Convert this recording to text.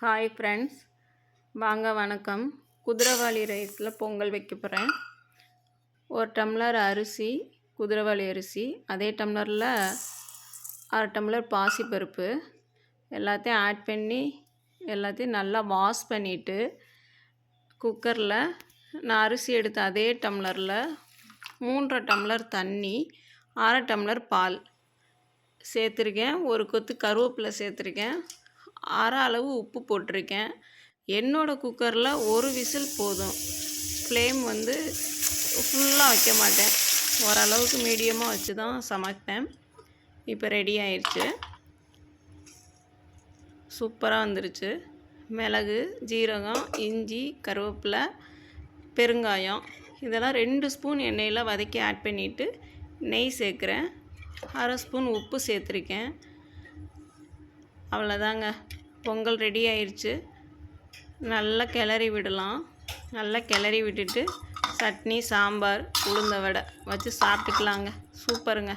Hi friends, வாங்க வணக்கம். குதிரைவாலி ரைஸில் பொங்கல் வைக்க போகிறேன். ஒரு டம்ளர் அரிசி, குதிரைவாலி அரிசி, அதே டம்ளரில் அரை டம்ளர் பாசிப்பருப்பு எல்லாத்தையும் ஆட் பண்ணி எல்லாத்தையும் நல்லா வாஷ் பண்ணிவிட்டு குக்கரில் நான் அரிசி எடுத்த அதே டம்ளரில் 3.5 டம்ளர் தண்ணி, அரை டம்ளர் பால் சேர்த்துருக்கேன். ஒரு கொத்து கருவேப்பிலை சேர்த்துருக்கேன். அரை அளவு உப்பு போட்டிருக்கேன். என்னோடய குக்கரில் ஒரு விசில் போதும். ஃப்ளேம் ஃபுல்லாக வைக்க மாட்டேன், ஓரளவுக்கு மீடியமாக வச்சு தான் சமைப்பேன். இப்போ ரெடி ஆயிடுச்சு, சூப்பராக வந்துருச்சு. மிளகு, ஜீரகம், இஞ்சி, கருவேப்பிலை, பெருங்காயம் இதெல்லாம் 2 ஸ்பூன் எண்ணெயில் வதக்கி ஆட் பண்ணிவிட்டு நெய் சேர்க்குறேன். அரை ஸ்பூன் உப்பு சேர்த்துருக்கேன். அவ்வளோதாங்க, பொங்கல் ரெடி ஆயிடுச்சு. நல்லா கிளறி விடலாம். நல்லா கிளறி விட்டுட்டு சட்னி, சாம்பார், உளுந்த வடை வச்சு சாப்பிட்டுக்கலாங்க. சூப்பருங்க.